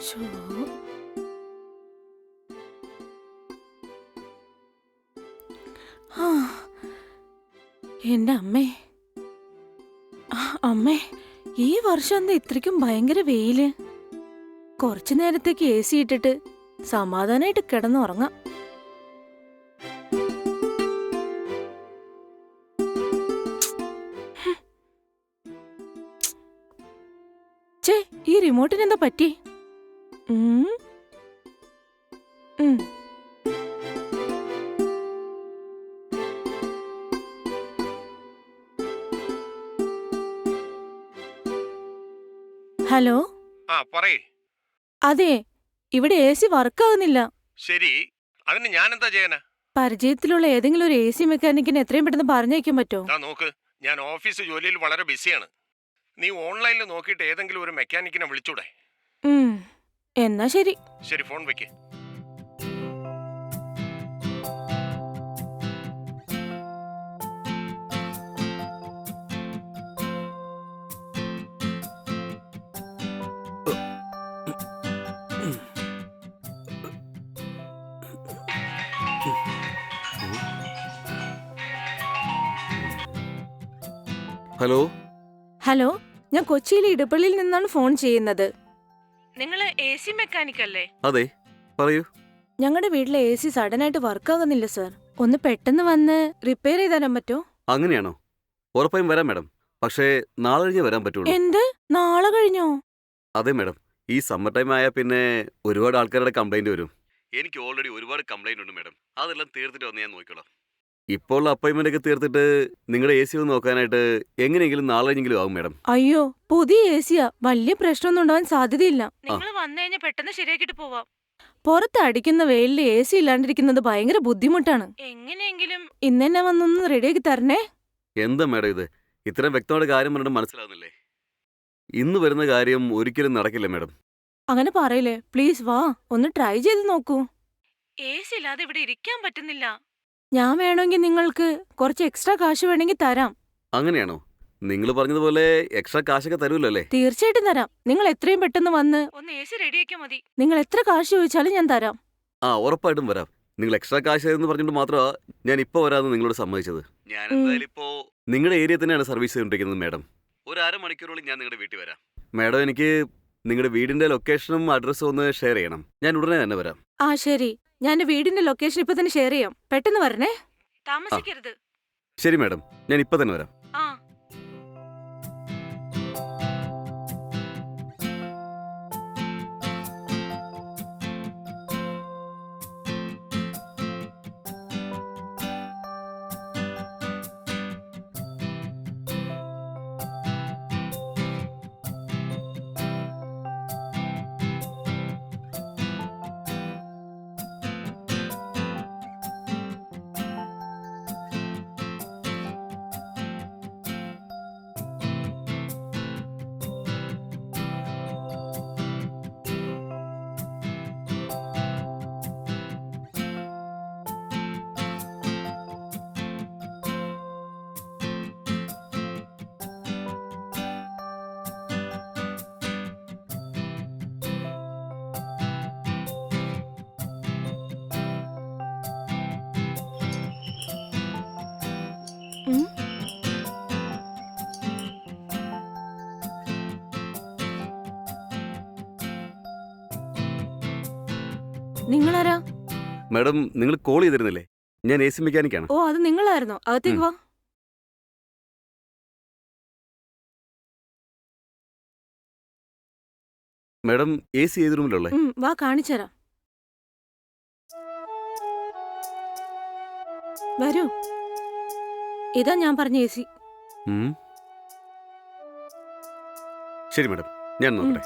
ശോ. ആ, എന്റെ അമ്മേ. അമ്മേ, ഈ വർഷം എന്താ ഇത്രയ്ക്കും ഭയങ്കര വെയില്? കുറച്ചു നേരത്തേക്ക് AC ഇട്ടിട്ട് സമാധാനായിട്ട് കിടന്നുറങ്ങാം. ഛേ, ഈ റിമോട്ടിന് എന്താ പറ്റി? ഉം. ഉം. ഹലോ. പറയ്. അതെ, ഇവിടെ AC വർക്കാകുന്നില്ല. ശരി, അതിന് ഞാൻ എന്താ ചെയ്യാനാ? പരിചയത്തിലുള്ള ഏതെങ്കിലും ഒരു AC മെക്കാനിക്കിനെ എത്രയും പെട്ടെന്ന് പറഞ്ഞയക്കാൻ പറ്റുമോ? നോക്ക്, ഞാൻ ഓഫീസ് ജോലിയിൽ വളരെ ബിസിയാണ്. നീ ഓൺലൈനിൽ നോക്കിയിട്ട് ഏതെങ്കിലും ഒരു മെക്കാനിക്കിനെ വിളിച്ചൂടെ? എന്നാ ശരി. ശരി, ഫോൺ വെക്ക്. ഹലോ. ഹലോ, ഞാൻ കൊച്ചിയിലെ ഇടപ്പള്ളിയിൽ നിന്നാണ് ഫോൺ ചെയ്യുന്നത്. നിങ്ങൾ AC മെക്കാനിക് അല്ലേ? അതെ, പറയൂ. ഞങ്ങളുടെ വീട്ടിലെ AC സഡനായിട്ട് വർക്കാകുന്നില്ല സർ. ഒന്ന് പെട്ടെന്ന് വന്ന് റിപ്പയർ ചെയ്ത് തരാൻ പറ്റോ? അങ്ങനെയാണോ? ഉറപ്പായും വരാം മാഡം. പക്ഷേ നാളെ കഴിഞ്ഞേ വരാൻ പറ്റുള്ളൂ. എന്ത്, നാളെ കഴിഞ്ഞോ? അതെ മാഡം, ഈ സമ്മർ ടൈം ആയാൽ പിന്നെ ഒരുപാട് ആൾക്കാരുടെ കംപ്ലൈന്റ് വരും. എനിക്ക് ഓൾറെഡി ഒരുപാട് കംപ്ലൈന്റ് ഉണ്ട് മാഡം. അതെല്ലാം തീർത്തിട്ട് വന്ന് ഞാൻ നോക്കിക്കോളാം. ഇപ്പോൾ അപ്പോയിന്റ്മെന്റ് ഒക്കെ തീർത്തിട്ട് നിങ്ങളുടെ AC ഒന്ന് നോക്കാനായിട്ട് എങ്ങനെയെങ്കിലും നാളെ കഴിഞ്ഞെങ്കിലും ആകും മാഡം. അയ്യോ, പുതിയ ACയാ, വലിയ പ്രശ്നമൊന്നും ഉണ്ടാവാൻ സാധ്യതയില്ല. നിങ്ങൾ വന്നു കഴിഞ്ഞാൽ പെട്ടെന്ന് ശരിയാക്കിട്ട് പോവാം. പുറത്ത് അടിക്കുന്ന വെയിലിൽ AC ഇല്ലാണ്ടിരിക്കുന്നത് ഭയങ്കര ബുദ്ധിമുട്ടാണ്. എങ്ങനെയെങ്കിലും ഇന്ന് തന്നെ വന്നൊന്ന് റെഡിയാക്കി തരണേ. എന്താ മാഡം ഇത്? ഇത്രയും വ്യക്തമായിട്ട് കാര്യം പറഞ്ഞിട്ട് മനസ്സിലാവുന്നില്ലേ? ഇന്ന് വരുന്ന കാര്യം ഒരിക്കലും നടക്കില്ല മാഡം. അങ്ങനെ പറയില്ലേ, പ്ലീസ് വാ, ഒന്ന് ട്രൈ ചെയ്ത് നോക്കൂ. AC ഇല്ലാതെ ഇവിടെ ഇരിക്കാൻ പറ്റുന്നില്ല. ഞാൻ വേണമെങ്കിൽ നിങ്ങൾക്ക് കുറച്ച് എക്സ്ട്രാ കാശ് വേണമെങ്കിൽ തരാം. അങ്ങനെയാണോ? നിങ്ങൾ പറഞ്ഞതുപോലെ എക്സ്ട്രാ കാശൊക്കെ തരുമല്ലോ അല്ലേ? തീർച്ചയായിട്ടും തരാം. നിങ്ങൾ എത്രയും പെട്ടെന്ന് വന്ന് ഒന്ന് AC റെഡിയാക്കിയാൽ മതി. നിങ്ങൾ എത്ര കാശ് ചോദിച്ചാലും ഞാൻ തരാം. ഉറപ്പായിട്ടും വരാം. നിങ്ങൾ എക്സ്ട്രാ കാശ് എന്ന് പറഞ്ഞിട്ട് മാത്രമാ ഞാൻ ഇപ്പോൾ വരാമെന്ന് നിങ്ങളോട് സമ്മതിച്ചത്. ഞാൻ എന്തായാലും ഇപ്പോൾ നിങ്ങളുടെ ഏരിയ തന്നെയാണ് സർവീസ് ചെയ്തുകൊണ്ടിരിക്കുന്നത് മാഡം. ഒരു അരമണിക്കൂറോളം ഞാൻ നിങ്ങളുടെ വീട്ടിൽ വരാം. മാഡം, എനിക്ക് നിങ്ങളുടെ വീടിന്റെ ലൊക്കേഷനും അഡ്രസ്സും ഒന്ന് ഷെയർ ചെയ്യണം. ഞാൻ ഉടനെ തന്നെ വരാം. ശരി, ഞാൻ എന്റെ വീടിന്റെ ലൊക്കേഷൻ ഇപ്പൊ തന്നെ ഷെയർ ചെയ്യാം. പെട്ടെന്ന് വരണേ, താമസിക്കരുത്. ശരി മാഡം, ഞാൻ ഇപ്പൊ തന്നെ വരാം. നിങ്ങളാരാ? മാഡം, നിങ്ങൾ കോൾ ചെയ്തിരുന്നില്ലേ? ഞാൻ AC മെക്കാനിക്കാണ്. ഓ, അത് നിങ്ങളായിരുന്നോ? അകത്തേക്ക് വാ. മാഡം, AC ഏത് റൂമിലുള്ളേ? വാ, കാണിച്ചുതരാം. വരൂ, ഇതാ ഞാൻ പറഞ്ഞ AC. ശരി മാഡം, ഞാൻ നോക്കട്ടെ.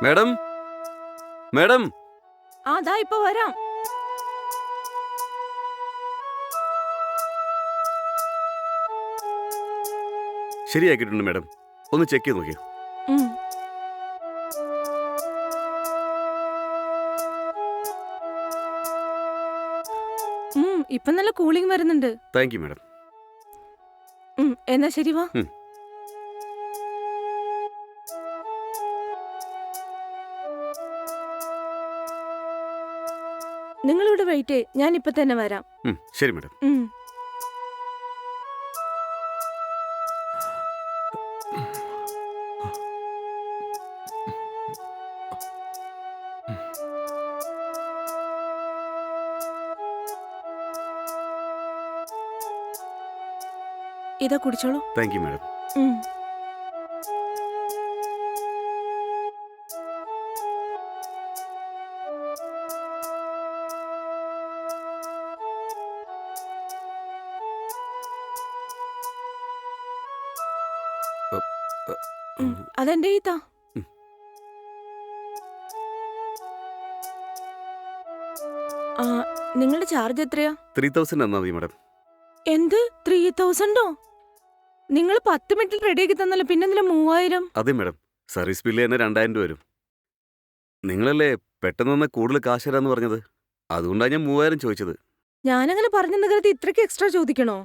മാഡം, മാഡം ആ ദാ ഇപ്പൊ വരാം. ശരിയാക്കിയിട്ടുണ്ട് മാഡം. ഒന്ന് ചെക്ക് ചെയ്ത് നോക്കിയോ. ഉം. ഇപ്പൊ നല്ല കൂളിംഗ് വരുന്നുണ്ട്. Thank you madam. എന്നാ ശരി വാ. നിങ്ങളിവിടെ വെയിറ്റ്, ഞാൻ ഇപ്പൊ തന്നെ വരാം. ശരി മാഡം. ഇതാ കുടിച്ചോളൂ. Thank you madam. അതെന്റെ ഈത്താ. നിങ്ങളുടെ ചാർജ് എത്രയാ? 3000 തന്നാ മതി മാഡം. എന്ത് 3000ഓ? നിങ്ങൾ 10 മിനിറ്റിൽ റെഡിയാക്കി തന്നല്ലോ, പിന്നെന്തിനാ 3000? അതെ മാഡം, സർവീസ് ബില്ല് തന്നെ 2000 രൂപ വരും. നിങ്ങളല്ലേ പെട്ടെന്ന് വന്ന കൂടുതൽ കാശ് തരാന്ന് പറഞ്ഞത്, അതുകൊണ്ടാണ് ഞാൻ 3000 ചോദിച്ചത്. ഞാനങ്ങനെ പറഞ്ഞെന്ന് കരുതി ഇത്രയ്ക്ക് എക്സ്ട്രാ ചോദിക്കണോ?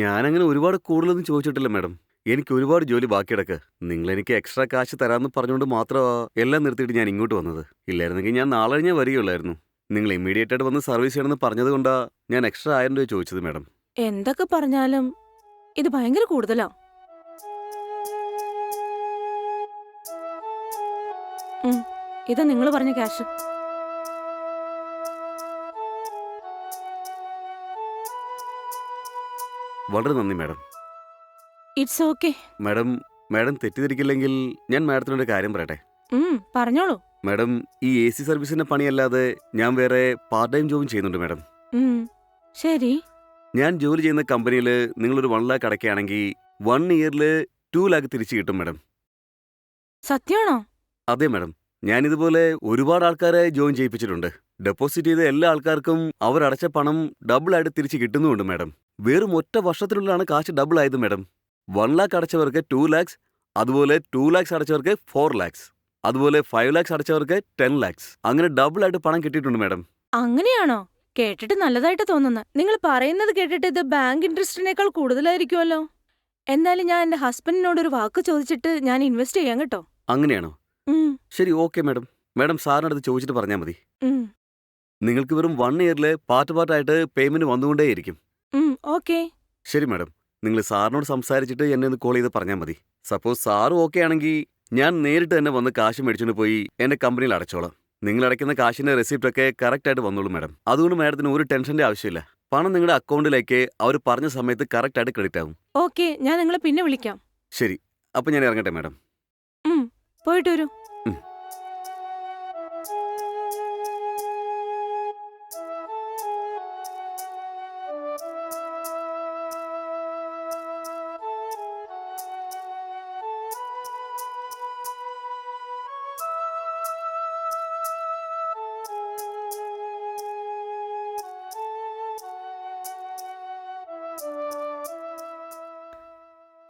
ഞാനങ്ങനെ ഒരുപാട് കൂടുതലൊന്നും ചോദിച്ചിട്ടില്ല മാഡം. എനിക്ക് ഒരുപാട് ജോലി ബാക്കി കിടക്ക്. നിങ്ങൾ എനിക്ക് എക്സ്ട്രാ കാശ് തരാമെന്ന് പറഞ്ഞുകൊണ്ട് മാത്രമാണ് എല്ലാം നിർത്തിയിട്ട് ഞാൻ ഇങ്ങോട്ട് വന്നത്. ഇല്ലായിരുന്നെങ്കിൽ ഞാൻ നാളെ കഴിഞ്ഞാൽ വരികയുള്ളായിരുന്നു. നിങ്ങൾ ഇമ്മീഡിയറ്റ് ആയിട്ട് വന്ന് സർവീസ് ചെയ്യണമെന്ന് പറഞ്ഞത് കൊണ്ടാണ് ഞാൻ എക്സ്ട്രാ 1000 രൂപ ചോദിച്ചത് മാഡം. എന്തൊക്കെ പറഞ്ഞാലും ഇത് ഭയങ്കര കൂടുതലാ. ഇതാ നിങ്ങൾ പറഞ്ഞ ക്യാഷ്. വളരെ നന്ദി മാഡം. It's okay. മാഡം തെറ്റിദ്ധരിക്കില്ലെങ്കിൽ ഞാൻ മാഡത്തിനൊരു കാര്യം പറയട്ടെ? പറഞ്ഞോളൂ. മാഡം, ഈ AC സർവീസിന്റെ പണിയല്ലാതെ ഞാൻ വേറെ പാർട്ട് ടൈം ജോബും ചെയ്യുന്നുണ്ട് മാഡം. ശരി. ഞാൻ ജോലി ചെയ്യുന്ന കമ്പനിയിൽ നിങ്ങളൊരു 1 lakh അടയ്ക്കുകയാണെങ്കിൽ 1 ഇയറിൽ 2 lakh തിരിച്ചു കിട്ടും മാഡം. സത്യമാണോ? അതെ മാഡം, ഞാനിതുപോലെ ഒരുപാട് ആൾക്കാരെ ജോയിൻ ചെയ്യിപ്പിച്ചിട്ടുണ്ട്. ഡെപ്പോസിറ്റ് ചെയ്ത എല്ലാ ആൾക്കാർക്കും അവരടച്ച പണം ഡബിൾ ആയിട്ട് തിരിച്ച് കിട്ടുന്നുമുണ്ട് മാഡം. വെറും ഒറ്റ വർഷത്തിനുള്ളിലാണ് കാശ് ഡബിൾ ആയത് മാഡം. 1 lakh അടച്ചവർക്ക് 2 lakhs, അതുപോലെ 2 lakhs അടച്ചവർക്ക് 4 lakhs, അതുപോലെ 5 lakhs അടച്ചവർക്ക് 10 lakhs. അങ്ങനെ ഡബിൾ ആയിട്ട് പണം കിട്ടിയിട്ടുണ്ട് മാഡം. അങ്ങനെയാണോ? കേട്ടിട്ട് നല്ലതായിട്ട് തോന്നുന്നു. നിങ്ങൾ പറയുന്നത് കേട്ടിട്ട് ഇത് ബാങ്ക് ഇൻട്രസ്റ്റിനേക്കാൾ കൂടുതലായിരിക്കുമല്ലോ. എന്തായാലും ഞാൻ എന്റെ ഹസ്ബൻഡിനോട് ഒരു വാക്ക് ചോദിച്ചിട്ട് ഞാൻ ഇൻവെസ്റ്റ് ചെയ്യാം കേട്ടോ. അങ്ങനെയാണോ? ശരി, ഓക്കെ മാഡം. മാഡം സാറിനടുത്ത് ചോദിച്ചിട്ട് പറഞ്ഞാൽ മതി. നിങ്ങൾക്ക് വെറും 1 ഇയറിൽ പാർട്ടായിട്ട് പേയ്മെന്റ് വന്നുകൊണ്ടേയിരിക്കും. ഓക്കെ. ശരി മാഡം, നിങ്ങൾ സാറിനോട് സംസാരിച്ചിട്ട് എന്നെ ഒന്ന് കോൾ ചെയ്ത് പറഞ്ഞാൽ മതി. സപ്പോസ് സാറ് ഓക്കെ ആണെങ്കിൽ ഞാൻ നേരിട്ട് തന്നെ വന്ന് കാശ് മേടിച്ചുകൊണ്ട് പോയി എന്റെ കമ്പനിയിൽ അടച്ചോളാം. നിങ്ങൾ അടയ്ക്കുന്ന കാശിന്റെ റെസിപ്റ്റ് ഒക്കെ കറക്റ്റ് ആയിട്ട് വന്നോളൂ മാഡം. അതുകൊണ്ട് മാഡത്തിന് ഒരു ടെൻഷന്റെ ആവശ്യമില്ല. പണം നിങ്ങളുടെ അക്കൗണ്ടിലേക്ക് അവർ പറഞ്ഞ സമയത്ത് കറക്റ്റ് ആയിട്ട് ക്രെഡിറ്റ് ആവും. ഓക്കെ, ഞാൻ നിങ്ങളെ പിന്നെ വിളിക്കാം. ശരി, അപ്പൊ ഞാൻ ഇറങ്ങട്ടെ മാഡം. പോയിട്ട് വരൂ.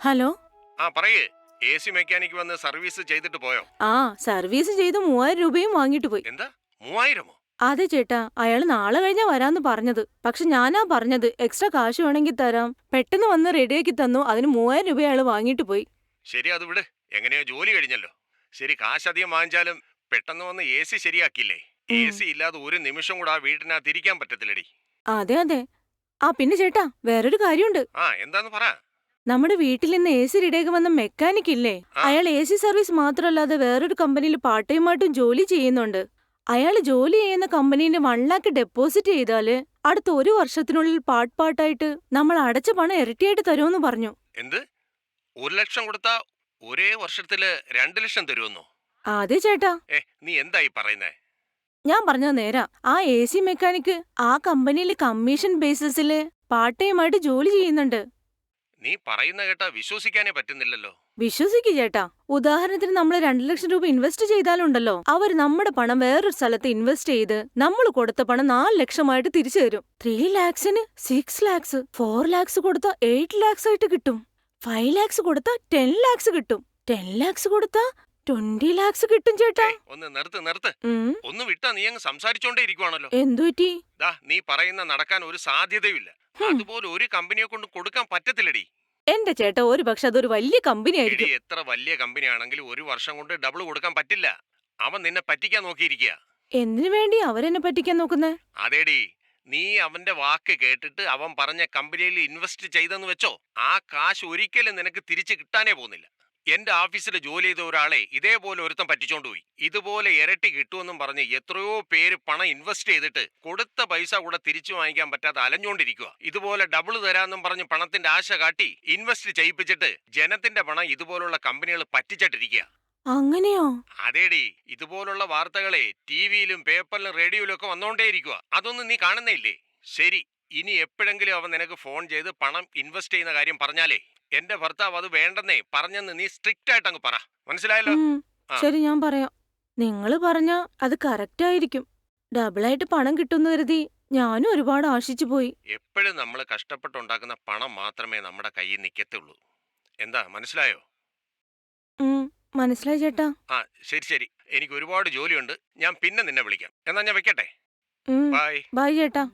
ഹലോ. പറയേ. AC മെക്കാനിക് വന്ന് സർവീസ് ചെയ്തിട്ട് പോയോ? സർവീസ് ചെയ്ത് 3000 രൂപയും വാങ്ങിട്ട് പോയി. എന്താ 3000ഓ? അതെ ചേട്ടാ, അയാൾ നാളെ കഴിഞ്ഞാ വരാന്ന് പറഞ്ഞത്. പക്ഷെ ഞാനാ പറഞ്ഞത് എക്സ്ട്രാ കാശ് വേണമെങ്കിൽ തരാം. പെട്ടെന്ന് വന്ന് റെഡിയാക്കി തന്നു. അതിന് 3000 രൂപ അയാൾ വാങ്ങിട്ട് പോയി. ശരി, അത് വിട്. എങ്ങനെയോ ജോലി കഴിഞ്ഞല്ലോ. ശരി, കാശ് അധികം വാങ്ങിച്ചാലും പെട്ടെന്ന് വന്ന് AC ശരിയാക്കില്ലേ? AC ഇല്ലാതെ ഒരു നിമിഷം കൂടെ ആ വീട്ടിനകത്ത് ഇരിക്കാൻ പറ്റത്തില്ലടി. അതെ അതെ. പിന്നെ ചേട്ടാ, വേറൊരു കാര്യമുണ്ട്. എന്താന്ന് പറ. നമ്മുടെ വീട്ടിൽ നിന്ന് AC റെഡിയാക്കി വന്ന മെക്കാനിക് ഇല്ലേ, അയാൾ AC സർവീസ് മാത്രമല്ലാതെ വേറൊരു കമ്പനിയിൽ പാർട്ട് ടൈമായിട്ടും ജോലി ചെയ്യുന്നുണ്ട്. അയാൾ ജോലി ചെയ്യുന്ന കമ്പനിയിൽ 1 lakh ഡെപ്പോസിറ്റ് ചെയ്താല് അടുത്ത 1 വർഷത്തിനുള്ളിൽ പാർട്ടായിട്ട് നമ്മൾ അടച്ച പണം ഇരട്ടിയായിട്ട് തരുമെന്ന് പറഞ്ഞു. എന്ത്? 1 ലക്ഷം കൊടുത്താ ഒരേ വർഷത്തില് 2 ലക്ഷം തരുമെന്നോ? അതെ ചേട്ടാ. നീ എന്തായി പറയുന്നേ? ഞാൻ പറഞ്ഞത് നേരാ. ആ AC മെക്കാനിക് ആ കമ്പനിയിൽ കമ്മീഷൻ ബേസിസില് പാർട്ട് ടൈമായിട്ട് ജോലി ചെയ്യുന്നുണ്ട്. നീ പറയുന്ന കേട്ടാ വിശ്വസിക്കാനേ പറ്റുന്നില്ലല്ലോ. വിശ്വസിക്കു ചേട്ടാ. ഉദാഹരണത്തിന് നമ്മൾ 2 ലക്ഷം രൂപ ഇൻവെസ്റ്റ് ചെയ്താലുണ്ടല്ലോ, അവർ നമ്മുടെ പണം വേറൊരു സ്ഥലത്ത് ഇൻവെസ്റ്റ് ചെയ്ത് നമ്മൾ കൊടുത്ത പണം 4 ലക്ഷമായിട്ട് തിരിച്ചു തരും. 3 ലാക്സിന് 6 ലാക്സ്, 4 ലാക്സ് കൊടുത്താ 8 ലാക്സ് ആയിട്ട് കിട്ടും. 5 ലാക്സ് കൊടുത്താ 10 ലാക്സ് കിട്ടും. 10 ലാക്സ് കൊടുത്താ 20 ലാക്സ് കിട്ടും ചേട്ടാ. ഒന്ന് നിർത്ത്. ഉം. ഒന്ന് വിട്ടാ നീ അങ്ങ് സംസാരിച്ചോണ്ടേ ഇരിക്കുവാണല്ലോ. എന്തുപറ്റി? ദാ നീ പറയുന്ന നടക്കാൻ ഒരു സാധ്യതയുമില്ല. അതുപോലെ ഒരു കമ്പനിയെ കൊണ്ട് കൊടുക്കാൻ പറ്റത്തില്ലടി. എന്റെ ചേട്ടാ, ഒരു പക്ഷെ അതൊരു വലിയ കമ്പനി എടി, ആയിരിക്കും. എത്ര വലിയ കമ്പനിയാണെങ്കിലും ഒരു വർഷം കൊണ്ട് ഡബിൾ കൊടുക്കാൻ പറ്റില്ല. അവൻ നിന്നെ പറ്റിക്കാൻ നോക്കിയിരിക്കുക. എന്തിനു വേണ്ടി അവരെന്നെ പറ്റിക്കാൻ നോക്കുന്നേ? അതേടി, നീ അവന്റെ വാക്ക് കേട്ടിട്ട് അവൻ പറഞ്ഞ കമ്പനിയിൽ ഇൻവെസ്റ്റ് ചെയ്തെന്ന് വെച്ചോ, ആ കാശ് ഒരിക്കലും നിനക്ക് തിരിച്ചു കിട്ടാനേ പോകുന്നില്ല. എന്റെ ഓഫീസിൽ ജോലി ചെയ്ത ഒരാളെ ഇതേപോലെ ഒരുത്തൻ പറ്റിച്ചോണ്ടുപോയി. ഇതുപോലെ ഇരട്ടി കിട്ടുമെന്നും പറഞ്ഞ് എത്രയോ പേര് പണം ഇൻവെസ്റ്റ് ചെയ്തിട്ട് കൊടുത്ത പൈസ കൂടെ തിരിച്ചു വാങ്ങിക്കാൻ പറ്റാതെ അലഞ്ഞോണ്ടിരിക്കുക. ഇതുപോലെ ഡബിൾ തരാന്നും പറഞ്ഞ് പണത്തിന്റെ ആശ കാട്ടി ഇൻവെസ്റ്റ് ചെയ്യിപ്പിച്ചിട്ട് ജനത്തിന്റെ പണം ഇതുപോലുള്ള കമ്പനികൾ പറ്റിച്ചിട്ടിരിക്കുക. അങ്ങനെയോ? അതേടി, ഇതുപോലുള്ള വാർത്തകളെ ടിവിയിലും പേപ്പറിലും റേഡിയോയിലും ഒക്കെ വന്നോണ്ടേയിരിക്കുക. അതൊന്നും നീ കാണുന്നേ ഇല്ലേ? ശരി, ഇനി എപ്പോഴെങ്കിലും അവൻ നിനക്ക് ഫോൺ ചെയ്ത് പണം ഇൻവെസ്റ്റ് ചെയ്യുന്ന കാര്യം പറഞ്ഞാലേ, എന്റെ ഭർത്താവ് അത് വേണ്ടെന്നേ പറഞ്ഞെന്ന് നീ സ്ട്രിക്റ്റ് ആയിട്ട് അങ്ങ് പറ. മനസ്സിലായല്ലോ? ആ. ശരി, ഞാൻ പറയാം. നിങ്ങള് പറഞ്ഞ അത് കറക്റ്റ് ആയിരിക്കും. ഡബിളായിട്ട് പണം കിട്ടുമെന്ന് കരുതി ഞാനും ഒരുപാട് ആശിച്ചു പോയി. എപ്പോഴും നമ്മൾ കഷ്ടപ്പെട്ടുണ്ടാക്കുന്ന പണം മാത്രമേ നമ്മുടെ കയ്യിൽ നിൽക്കത്തുള്ളൂ. എന്താ മനസ്സിലായോ? മനസ്സിലായി ചേട്ടാ. ആ ശരി, എനിക്ക് ഒരുപാട് ജോലിയുണ്ട്. ഞാൻ പിന്നെ നിന്നെ വിളിക്കാം. എന്നാ ഞാൻ വെക്കട്ടെ. ബൈ. ബൈ ചേട്ടാ.